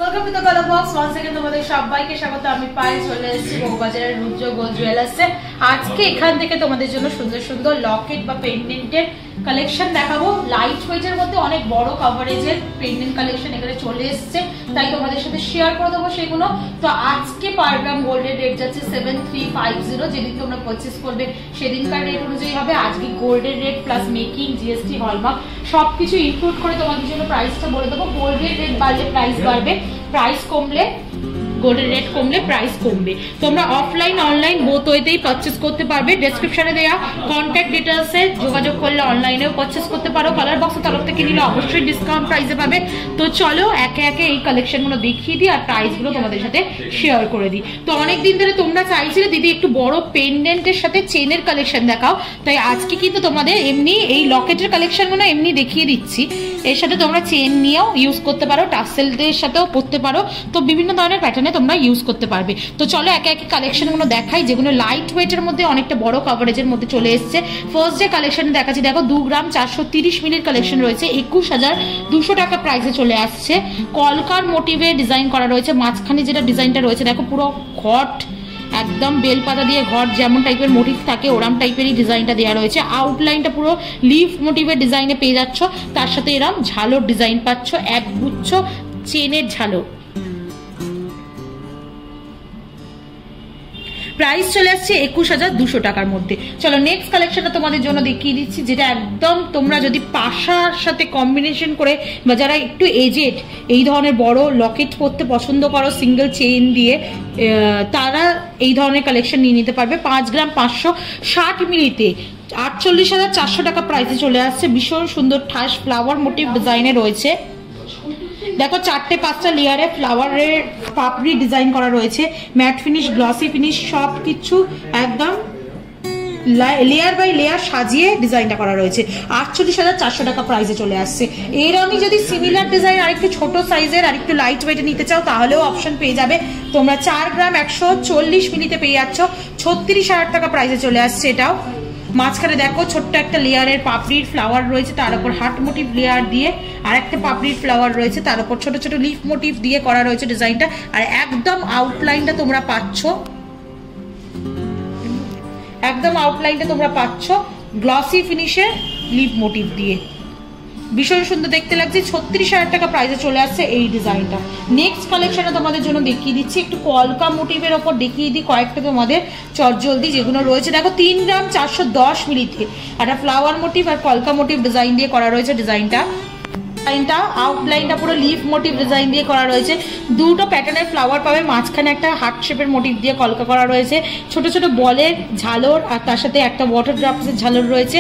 Welcome to the colour box. Once again তোমাদের সবাইকে স্বাগত। আমি পায়েল চলে এসেছি বউবাজারের রুদ্র গোল্ড জুয়েলার্সে। আজকে এখান থেকে তোমাদের জন্য সুন্দর সুন্দর লকেট বা পেন্ডেন্টের কালেকশন দেখাবো। লাইট ওয়েটের মধ্যে অনেক বড় কভারেজের পেন্ডেন্ট কালেকশন এখানে চলে এসেছে, তাই তোমাদের সাথে শেয়ার করে দেবো সেগুলো। তো আজকে পার গ্রাম গোল্ডের রেট যাচ্ছে 7350। যেদিন তোমরা পারচেস করবে সেদিনকার রেট অনুযায়ী হবে। আজকে গোল্ডের rate plus making, GST, hallmark সবকিছু ইনক্লুড করে তোমাদের জন্য প্রাইসটা বলে দেবো। গোল্ডের রেট বাড়লে প্রাইস বাড়বে, প্রাইস কমলে গোল্ডের রেট কমলে প্রাইস কমবে। তোমরা অফলাইন অনলাইন বোথ ওয়েতেই পারচেস করতে পারবে। ডেসক্রিপশনে দেওয়া কন্ট্যাক্ট ডিটেইলসে যোগাযোগ করলে অনলাইনেও পারচেস করতে পারো। কালার বক্সের তরফ থেকে নিলে অবশ্যই ডিসকাউন্ট প্রাইসে পাবে। তো চলো একে একে এই কালেকশনগুলো দেখিয়ে দিই আর প্রাইসগুলো তোমাদের সাথে শেয়ার করে দিই। তো অনেকদিন ধরে তোমরা চাইছিলে দিদি একটু বড় পেন্ডেন্টের সাথে চেনের কালেকশন দেখাও, তাই আজকে কিন্তু তোমাদের এমনি এই লকেটের কালেকশনগুলো এমনি দেখিয়ে দিচ্ছি। এর সাথে তোমরা চেন নিয়েও ইউজ করতে পারো, টাসেলদের সাথেও পরতে পারো। তো বিভিন্ন ধরনের প্যাটার্নে তোমরা ইউজ করতে পারবে। তো চলো একে একে কালেকশনগুলো দেখাই, যেগুলো লাইট ওয়েটের মধ্যে অনেকটা বড় কভারেজের মধ্যে চলে এসেছে। ফার্স্ট যে কালেকশন দেখাচ্ছি, দেখো 2 গ্রাম 430 মিলির কালেকশন রয়েছে, 21,200 টাকা প্রাইসে চলে আসছে। কলকার মোটিভে ডিজাইন করা রয়েছে। মাঝখানে যেটা ডিজাইনটা রয়েছে দেখো, পুরো ঘট একদম বেলপাতা দিয়ে ঘট যেমন টাইপের মোটিভ থাকে ওরম টাইপেরই ডিজাইনটা দেওয়া রয়েছে। আউটলাইনটা পুরো লিফ মোটিভের ডিজাইনে পেয়ে যাচ্ছ, তার সাথে এরম ঝালোর ডিজাইন পাচ্ছ, একগুচ্ছ চেনের ঝালো। প্রাইস চলে আসছে 21,200 টাকার মধ্যে। চলো নেক্সট কালেকশনটা তোমাদের জন্য দেখিয়ে দিচ্ছি, যেটা একদম তোমরা যদি পাশার সাথে কম্বিনেশন করে বা যারা একটু এজেড এই ধরনের বড় লকেট পরতে পছন্দ করো সিঙ্গেল চেইন দিয়ে, তারা এই ধরনের কালেকশন নিয়ে নিতে পারবে। 5 গ্রাম 560 মিলিতে 48,400 টাকা প্রাইসে চলে আসছে। ভীষণ সুন্দর ঠাস ফ্লাওয়ার মোটিভ ডিজাইনে রয়েছে। দেখো 4-5টা লেয়ারে ফ্লাওয়ারের পাপড়ি ডিজাইন করা রয়েছে, ম্যাট ফিনিশ, গ্লসি ফিনিশ সব কিছু একদম লেয়ার বাই লেয়ার সাজিয়ে ডিজাইনটা করা রয়েছে। 48,400 টাকা প্রাইসে চলে আসছে। এর আমি যদি সিমিলার ডিজাইন আরেকটু ছোট সাইজের আর একটু লাইট ওয়েটে নিতে চাও তাহলেও অপশন পেয়ে যাবে তোমরা। 4 গ্রাম 140 মিলিতে পেয়ে যাচ্ছ 36,000 টাকা প্রাইসে চলে আসছে। এটাও মাঝখানে দেখো ছোট্ট একটা লেয়ারের পাপড়ির ফ্লাওয়ার রয়েছে, তার উপর হার্ট মোটিভ লেয়ার দিয়ে আর একটা পাপড়ির ফ্লাওয়ার রয়েছে, তার উপর ছোট ছোট লিফ মোটিভ দিয়ে করা রয়েছে ডিজাইনটা। আর একদম আউটলাইনটা তোমরা পাচ্ছ, একদম আউটলাইনটা তোমরা পাচ্ছ গ্লসি ফিনিশের লিফ মোটিভ দিয়ে। ভীষণ সুন্দর দেখতে লাগছে। 36,000 টাকা প্রাইসে চলে আসছে এই ডিজাইনটা। নেক্সট কালেকশনটা তোমাদের জন্য দেখিয়ে দিচ্ছি, একটু কলকা মোটিভের ওপর দেখিয়ে দিই কয়েকটা তোমাদের চটজলদি যেগুলো রয়েছে। দেখো 3 গ্রাম 410 মিলিতে একটা ফ্লাওয়ার মোটিভ আর কলকা মোটিভ ডিজাইন দিয়ে করা রয়েছে। ডিজাইনটা আউটলাইনটা পুরো লিফ মোটিভ ডিজাইন দিয়ে করা রয়েছে। দুটো প্যাটার্নের ফ্লাওয়ার পাবে, মাঝখানে একটা হার্ট শেপের মোটিভ দিয়ে কলকা করা রয়েছে, ছোট ছোট বলের ঝালর আর তার সাথে একটা ওয়াটার ড্রপসের ঝালর রয়েছে।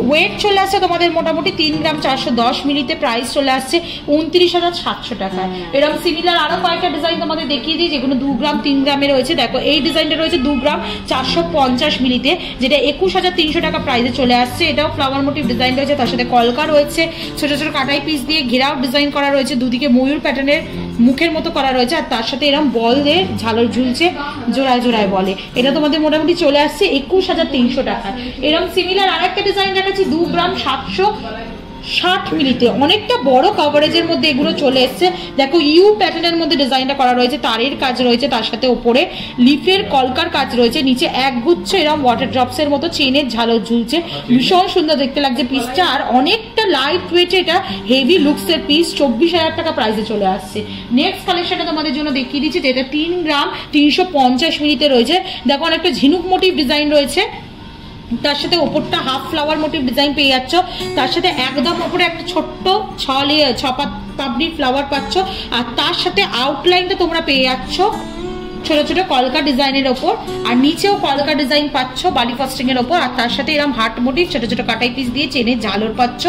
ওয়েট চলে আসছে তোমাদের মোটামুটি 3 গ্রাম 410 মিলিতে। প্রাইস চলে আসছে 29,700 টাকায়। এরকম সিমিলার আরো কয়েকটা ডিজাইন তোমাদের দেখিয়ে দিই যেগুলো 2 গ্রাম 3 গ্রামে রয়েছে। দেখো এই ডিজাইনটা রয়েছে 2 গ্রাম 450 মিলিতে, যেটা 21,300 টাকা প্রাইসে চলে আসছে। এটাও ফ্লাওয়ার মোটিভ ডিজাইন রয়েছে, তার সাথে কলকা রয়েছে, ছোট ছোট কাটাই পিস দিয়ে ঘেরাও ডিজাইন করা রয়েছে, দুদিকে ময়ূর প্যাটার্নের মুখের মতো করা রয়েছে, আর তার সাথে এরকম বল দিয়ে ঝালর ঝুলছে জোড়ায় জোড়ায় বলে। এটা তোমাদের মোটামুটি চলে আসছে 21,300 টাকা। এরকম সিমিলার আরেকটা ডিজাইন দেখাচ্ছি 2 গ্রাম 760 মিলিতে, অনেকটা বড় কভারেজের মধ্যে এগুলো চলে এসছে। দেখো ইউ প্যাটার্নের মধ্যে ডিজাইনটা করা রয়েছে, তারের কাজ রয়েছে, তার সাথে ওপরে লিফের কলকার কাজ রয়েছে, নিচে একগুচ্ছ এরকম ওয়াটার ড্রপসের মতো চেনের ঝালর ঝুলছে। ভীষণ সুন্দর দেখতে লাগছে পিসটা, আর অনেকটা লাইট ওয়েটে এটা হেভি লুকসের পিস। 24,000 টাকা প্রাইসে চলে আসছে। নেক্সট কালেকশনটা তোমাদের জন্য দেখিয়ে দিচ্ছি, যেটা 3 গ্রাম 350 মিলিতে রয়েছে। দেখো অনেকটা ঝিনুক মোটিভ ডিজাইন রয়েছে, তার সাথে ওপরটা হাফ ফ্লাওয়ার মোটিভ ডিজাইন পেয়ে যাচ্ছ, তার সাথে একদম ওপরে একটা ছোট্ট পাপড়ির ফ্লাওয়ার পাচ্ছ, আর তার সাথে আউটলাইনটা তোমরা পেয়ে যাচ্ছ ছোট ছোট কলকা ডিজাইনের ওপর, আর নিচেও কলকা ডিজাইন পাচ্ছ বালি ফাস্টিং এর ওপর, আর তার সাথে এরকম হার্ট মোটিভ ছোট ছোট কাটাই পিস দিয়ে চেনের ঝালর পাচ্ছ।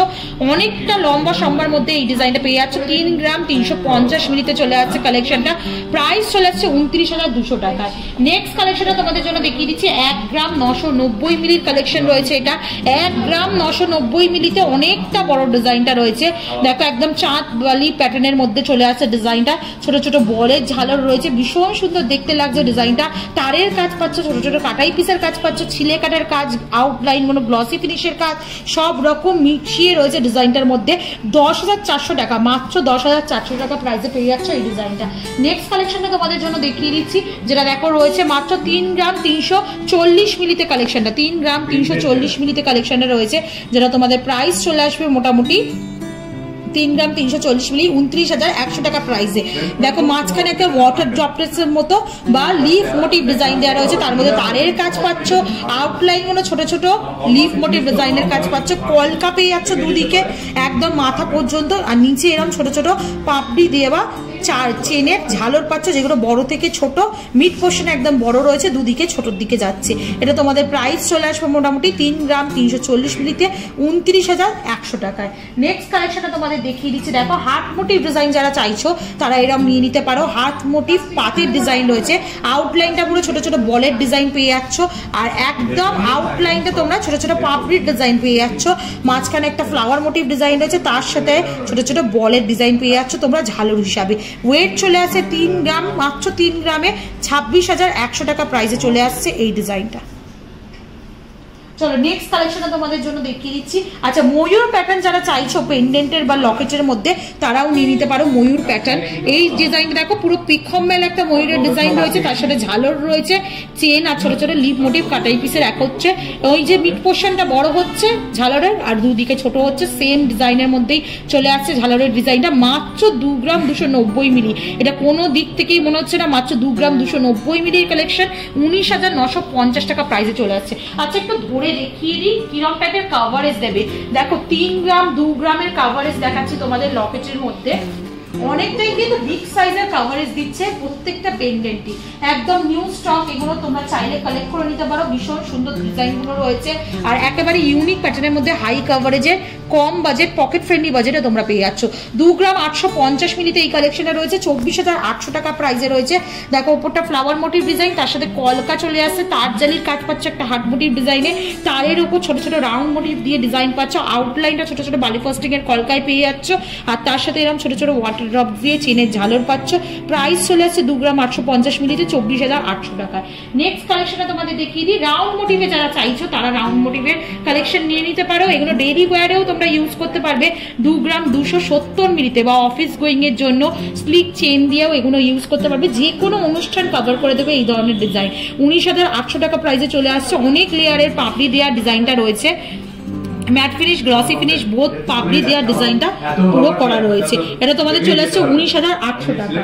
অনেকটা লম্বা সম্বার মধ্যে এই ডিজাইনটা পেয়ে যাচ্ছ। 3 গ্রাম 350 মিলিতে চলে যাচ্ছে কালেকশনটা। প্রাইস চলে যাচ্ছে 29,200 টাকায়। নেক্সট কালেকশনটা তোমাদের জন্য দেখিয়ে দিচ্ছি, 1 গ্রাম 990 মিলির কালেকশন রয়েছে। এটা 1 গ্রাম 990 মিলিতে অনেকটা বড় ডিজাইনটা রয়েছে। দেখো একদম চাঁদ বালি প্যাটার্নের মধ্যে চলে আসছে ডিজাইনটা, ছোট ছোট বলের ঝালর রয়েছে, ভীষণ সুন্দর দেখতে দেখতে লাগছে ডিজাইনটা। তারের কাজ পাচ্ছ, ছোট ছোট কাটাই পিসের কাজ পাচ্ছ, ছিলে কাটার কাজ, আউটলাইন কোনো গ্লসি ফিনিশের কাজ, সব রকম মিশিয়ে রয়েছে ডিজাইনটার মধ্যে। 10,400 টাকা, মাত্র 10,400 টাকা প্রাইসে পেয়ে যাচ্ছ এই ডিজাইনটা। নেক্সট কালেকশনটা তোমাদের জন্য দেখিয়ে দিচ্ছি, যেটা দেখো রয়েছে মাত্র 3 গ্রাম 340 মিলিতে কালেকশনটা, 3 গ্রাম 340 মিলিতে কালেকশনটা রয়েছে, যেটা তোমাদের প্রাইস চলে আসবে মোটামুটি 3 গ্রাম 340 মিলি 29,100 টাকা প্রাইসে। দেখো মাঝখানে একটা ওয়াটার ড্রপলেটসের মতো বা লিফ মোটিভ ডিজাইন দেওয়া রয়েছে, তার মধ্যে তারের কাজ পাচ্ছ, আউটলাইন গুলো ছোট ছোট লিফ মোটিভ ডিজাইনের কাজ পাচ্ছ, কলকা পেয়ে যাচ্ছ দুদিকে একদম মাথা পর্যন্ত, আর নিচে এরকম ছোট ছোট পাপড়ি দিয়ে বা চেনের ঝালর পাচ্ছ, যেগুলো বড় থেকে ছোট, মিড পোর্শন একদম বড় রয়েছে, দুদিকে ছোটর দিকে যাচ্ছে। এটা তোমাদের প্রাইস চলে আসবে মোটামুটি 3 গ্রাম 340 মিলিতে 29,100 টাকায়। নেক্সট কালেকশনটা তোমাদের দেখিয়ে দিচ্ছি, দেখো হার্ট মোটিভ ডিজাইন যারা চাইছো তারা এরকম নিয়ে নিতে পারো। হার্ট মোটিভ পাতের ডিজাইন রয়েছে, আউটলাইনটা পুরো ছোট ছোট বলের ডিজাইন পেয়ে যাচ্ছ, আর একদম আউটলাইনটা তোমরা ছোট ছোট পাপড়ির ডিজাইন পেয়ে যাচ্ছ, মাঝখানে একটা ফ্লাওয়ার মোটিভ ডিজাইন রয়েছে, তার সাথে ছোট ছোট বলের ডিজাইন পেয়ে যাচ্ছ তোমরা ঝালর হিসাবে। ওয়েট চলে আসে 3 গ্রাম, মাত্র 3 গ্রামে 26,100 টাকা প্রাইসে চলে আসছে এই ডিজাইনটা। চলো নেক্সট কালেকশনটা তোমাদের জন্য দেখিয়ে দিচ্ছি। আচ্ছা, ময়ূর প্যাটার্ন যারা চাইছো পেন্ডেন্টের বা লকেটের মধ্যে তারাও নিয়ে নিতে পারো ময়ূর প্যাটার্ন। এই ডিজাইনটা দেখো পুরো পিখম মেল একটা ময়ূরের ডিজাইন রয়েছে, তার সাথে ঝালর রয়েছে, চেন আর ছোট ছোট লিপ মোটিভ কাটাই পিসের এক হচ্ছে। ওই যে মিড পোর্শনটা বড় হচ্ছে ঝালরের আর দুদিকে ছোট হচ্ছে, সেম ডিজাইনের মধ্যেই চলে আসছে ঝালরের ডিজাইনটা। মাত্র 2 গ্রাম 290 মিলি, এটা কোনো দিক থেকেই মনে হচ্ছে না, মাত্র 2 গ্রাম 290 মিলির কালেকশন 19,950 টাকা প্রাইসে চলে আসছে। আচ্ছা, একটু ধরে দেখিয়ে দিই কিরকম টাইপের কভারেজ দেবে। দেখো 3 গ্রাম 2 গ্রামের কভারেজ দেখাচ্ছি তোমাদের লকেটের মধ্যে, অনেকটাই কিন্তু বিগ সাইজের কভারেজ দিচ্ছে প্রত্যেকটা পেন্ডেন্টই, একদম নিউ স্টক। এগুলো তোমরা চাইলে কালেক্ট করে নিতে পারো, ভীষণ সুন্দর ডিজাইন গুলো রয়েছে, আর একেবারে ইউনিক প্যাটার্নের মধ্যে হাই কভারেজে কম বাজেট পকেট ফ্রেন্ডলি বাজেটে তোমরা পেয়ে যাচ্ছ। 2 গ্রাম 850 মিলিতে এই কালেকশনে রয়েছে, 24,800 টাকা প্রাইসে রয়েছে। দেখো উপরটা ফ্লাওয়ার মোটিভ ডিজাইন, তার সাথে কলকা চলে আসছে, তার জালির কাজ পাচ্ছ একটা হার্ট মোটিভ ডিজাইনে, তারের উপর ছোট ছোট রাউন্ড মোটিভ দিয়ে ডিজাইন পাচ্ছ, আউটলাইনটা ছোট ছোট বালি ফাস্টিং এর কলকায় পেয়ে যাচ্ছ, আর তার সাথে এরকম ছোট ছোট ওয়াটার ড্রপ দিয়ে চেনের ঝালর পাচ্ছ। প্রাইস চলে আসছে 2 গ্রাম 850 মিলিতে 24,800 টাকায়। নেক্সট কালেকশনটা তোমাদের দেখিয়ে দিই, রাউন্ড মোটিভে যারা চাইছো তারা রাউন্ড মোটিভের কালেকশন নিয়ে নিতে পারো। এগুলো ডেইলি ওয়্যারেও তোমরা ইউজ করতে পারবে। 2 গ্রাম 270 মিলিতে বা অফিস গোয়িং এর জন্য স্প্লিট চেন দিয়েও এগুলো ইউজ করতে পারবে, যে কোনো অনুষ্ঠান কভার করে দেবে এই ধরনের ডিজাইন। 19,800 টাকা প্রাইসে চলে আসছে। অনেক লেয়ারের পাপড়ি দেওয়া ডিজাইনটা রয়েছে, matte finish glossy finish both পাপড়ি দেওয়ার ডিজাইনটা পুরো করা রয়েছে। এটা তোমাদের চলে আসছে 19,800 টাকা।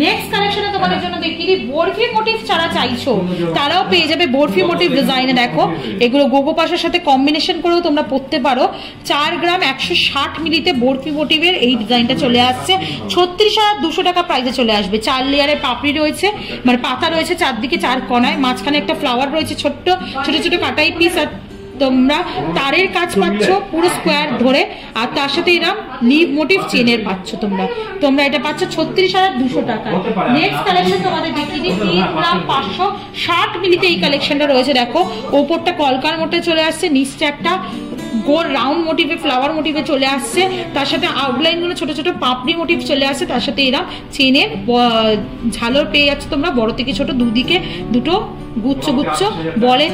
নেক্সট কালেকশনে তোমাদের জন্য দেখিয়ে দিই, বরফি মোটিভ যারা চাইছো তারাও পেয়ে যাবে বরফি মোটিভ ডিজাইনে। দেখো এগুলো গোগো পাশের সাথে কম্বিনেশন করেও তোমরা পরতে পারো। 4 গ্রাম 160 মিলিতে বরফি মোটিভের এই ডিজাইনটা চলে আসছে, 36,200 টাকা প্রাইসে চলে আসবে। 4 লেয়ারের পাপড়ি রয়েছে, মানে পাতা রয়েছে চারদিকে 4 কোণায়, মাঝখানে একটা ফ্লাওয়ার রয়েছে, ছোট্ট ছোট ছোট কাটাই পিস, আর তোমরা তারের কাজ পাচ্ছ পুরো স্কোয়ার ধরে, আর তার সাথে এরকম লিভ মোটিভ চেনের পাচ্ছ তোমরা এটা পাচ্ছ 36,200 টাকা। নেক্সট কালেকশন তোমাদের দেখিয়ে দিই, 3 গ্রাম 560 মিলিতে এই কালেকশনটা রয়েছে। দেখো ওপরটা কলকার মধ্যে চলে আসছে, নিচটা একটা গোল রাউন্ড মোটিভে ফ্লাওয়ার মোটিভে চলে আসছে, তার সাথে আউটলাইন গুলো ছোট ছোট পাপড়ি মোটিভ চলে আসছে, তার সাথে এরা চেনের ঝালর পেয়ে যাচ্ছে তোমরা, বড় থেকে ছোট দুদিকে দুটো গুচ্ছ গুচ্ছ বলের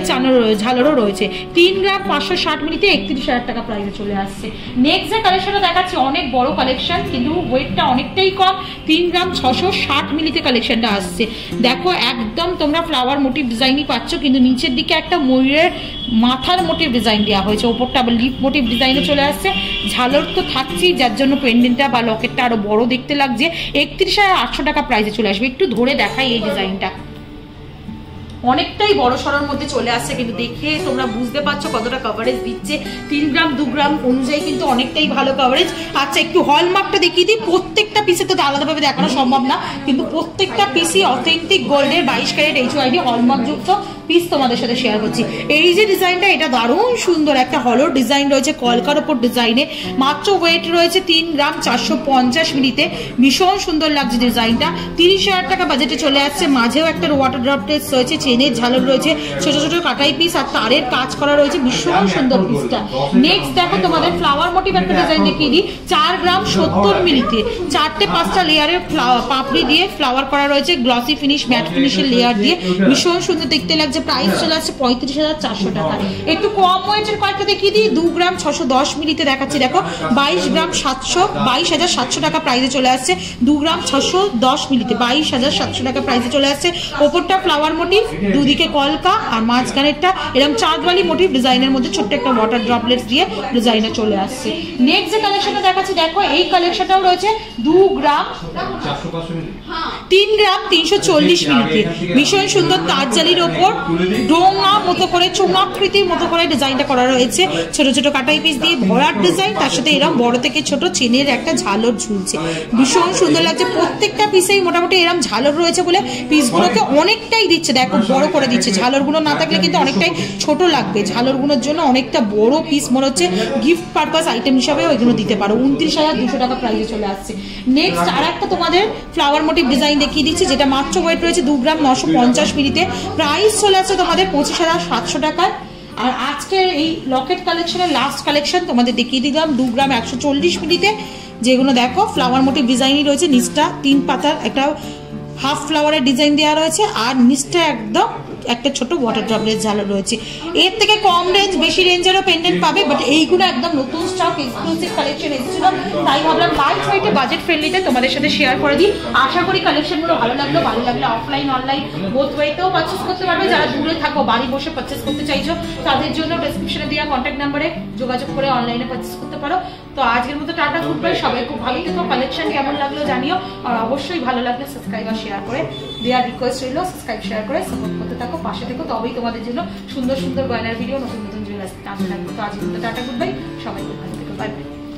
ঝালরও রয়েছে। 3 গ্রাম 560 মিলিতে 31,000 টাকা প্রাইসে চলে আসছে। নেক্সট যে কালেকশনটা দেখাচ্ছি অনেক বড় কালেকশন, কিন্তু ওয়েটটা অনেকটাই কম। 3 গ্রাম 660 মিলিতে কালেকশনটা আসছে। দেখো একদম তোমরা ফ্লাওয়ার মোটিভ ডিজাইনই পাচ্ছ, কিন্তু নিচের দিকে একটা ময়ূরের মাথার মোটিভ ডিজাইন দেওয়া হয়েছে, ওপরটা আবার লিপ মোটিভ ডিজাইনে চলে আসছে। ঝালর তো থাকছেই, যার জন্য পেন্ডেন্টটা বা লকেটটা আরো বড় দেখতে লাগছে। 31,800 টাকা প্রাইসে চলে আসবে। একটু ধরে দেখাই এই ডিজাইনটা, অনেকটাই বড় সড়োর মধ্যে চলে আসছে, কিন্তু দেখে তোমরা বুঝতে পারছো কতটা কভারেজ দিচ্ছে। 3 গ্রাম 2 গ্রাম অনুযায়ী কিন্তু অনেকটাই ভালো কভারেজ। আচ্ছা একটু হলমার্কটা দেখিয়ে দিই, প্রত্যেকটা পিসে তো আলাদাভাবে দেখানো সম্ভব না, কিন্তু প্রত্যেকটা পিসই অথেন্টিক গোল্ডের 22 ক্যারেট HYD হলমার্ক যুক্ত পিস তোমাদের সাথে শেয়ার করছি। এই যে ডিজাইনটা এটা দারুণ সুন্দর, একটা হলোর ডিজাইন রয়েছে কলকার ওপর ডিজাইনে, মাত্র ওয়েট রয়েছে 3 গ্রাম 450 মিলিতে, ভীষণ সুন্দর লাগছে ডিজাইনটা। 30,000 টাকা বাজেটে চলে আসছে। মাঝেও একটা ওয়াটার ড্রপ টেস্ট রয়েছে, চেনের ঝালর রয়েছে, ছোট ছোট কাটাই পিস আর তারের কাজ করা রয়েছে, ভীষণ সুন্দর পিসটা। নেক্সট দেখো তোমাদের ফ্লাওয়ার মোটিভ একটা ডিজাইন দেখিয়ে দিই, 4 গ্রাম 70 মিলিতে 4-5টা লেয়ারের পাপড়ি দিয়ে ফ্লাওয়ার করা রয়েছে, গ্লসি ফিনিশ ম্যাট ফিনিশের লেয়ার দিয়ে, ভীষণ সুন্দর দেখতে লাগছে। প্রাইস চলে আসছে 35,400 টাকা। একটু কম ওয়েটের কয়েকটা দেখিয়ে দিই, 2 গ্রাম 610 মিলিতে দেখাচ্ছি, দেখো 22,700 টাকা প্রাইসে চলে আসছে। 2 গ্রাম 610 মিলিতে 22,700 টাকা প্রাইসে চলে আসছে। ওপরটা ফ্লাওয়ার মোটিভ, দুদিকে কলকা আর মাঝখানেরটা এরকম চাঁদওয়ালি মোটিভ ডিজাইনের মধ্যে ছোট্ট একটা ওয়াটার ড্রপলেটস দিয়ে ডিজাইনটা চলে আসছে। নেক্সট যে কালেকশনটা দেখাচ্ছি, দেখো এই কালেকশনটাও রয়েছে 2 গ্রাম 3 গ্রাম 340 মিলিতে, ভীষণ সুন্দর তারজালির ওপর ডোঙা মতো করে চোঙাকৃতির মতো করে ডিজাইনটা করা রয়েছে, ছোট ছোট কাটাই পিস দিয়ে ভরাট ডিজাইন, তার সাথে এরকম বড় থেকে ছোট চেনের একটা ঝালর ঝুলছে, ভীষণ সুন্দর লাগছে। প্রত্যেকটা পিসেই মোটামুটি এরকম ঝালর রয়েছে বলে পিসগুলোকে অনেকটাই দিচ্ছে, দেখো বড় করে দিচ্ছে। ঝালরগুলো না থাকলে কিন্তু অনেকটাই ছোট লাগবে, ঝালরগুলোর জন্য অনেকটা বড় পিস মনে হচ্ছে, গিফট পারপাস আইটেম হিসাবে ওইগুলো দিতে পারো। 29,200 টাকা প্রাইসে চলে আসছে। নেক্সট আর একটা তোমাদের ফ্লাওয়ার মোটিভ ডিজাইন দেখিয়ে দিচ্ছি, যেটা মাত্র ওয়েট রয়েছে 2 গ্রাম 950 মিলিতে, প্রাইস চলে আসছে তোমাদের 25,700 টাকায়। আর আজকের এই লকেট কালেকশনের লাস্ট কালেকশন তোমাদের দেখিয়ে দিলাম 2 গ্রাম 140 মিলিতে, যেগুলো দেখো ফ্লাওয়ার মোটিভ ডিজাইনই রয়েছে, নিচটা 3 পাতার একটা হাফ ফ্লাওয়ারের ডিজাইন দেওয়া রয়েছে, আর নিচটা একদম একটা ছোট ওয়াটার ড্রপলেট ঝালর রয়েছে। এর থেকে কম রেঞ্জ বেশি রেঞ্জেরও পেন্ডেন্ট পাবে, বাট এইগুলো একদম নতুন স্টক এক্সক্লুসিভ কালেকশন এসেছিল, তাই ভাবলাম লাইট ওয়েটে বাজেট ফ্রেন্ডলিতে তোমাদের সাথে শেয়ার করে দিই। আশা করি কালেকশনগুলো ভালো লাগলে অফলাইন অনলাইন বোথ ওয়েতেও পারচেস করতে পারবে। যারা দূরে থাকো, বাড়ি বসে পারচেস করতে চাইছো, তাদের জন্য ডেসক্রিপশনে দেওয়া কন্ট্যাক্ট নাম্বারে যোগাযোগ করে অনলাইনে পারচেস করতে পারো। তো আজকের মতো টাটা, গুড বাই, সবাই খুব ভালো থেকো। কালেকশন কেমন লাগলো জানিও, আর অবশ্যই ভালো লাগলে সাবস্ক্রাইব আর শেয়ার করে দেওয়ার রিকোয়েস্ট রইল, সাবস্ক্রাইব শেয়ার করে সাপোর্ট করতে থাকো, পাশে থেকো, তবেই তোমাদের জন্য সুন্দর সুন্দর গয়নার ভিডিও, নতুন নতুন জুয়েলার্স টানতে থাকবো। তো আজকের মতো টাটা, গুড বাই, সবাই খুব ভালো থেকো, বাই বাই।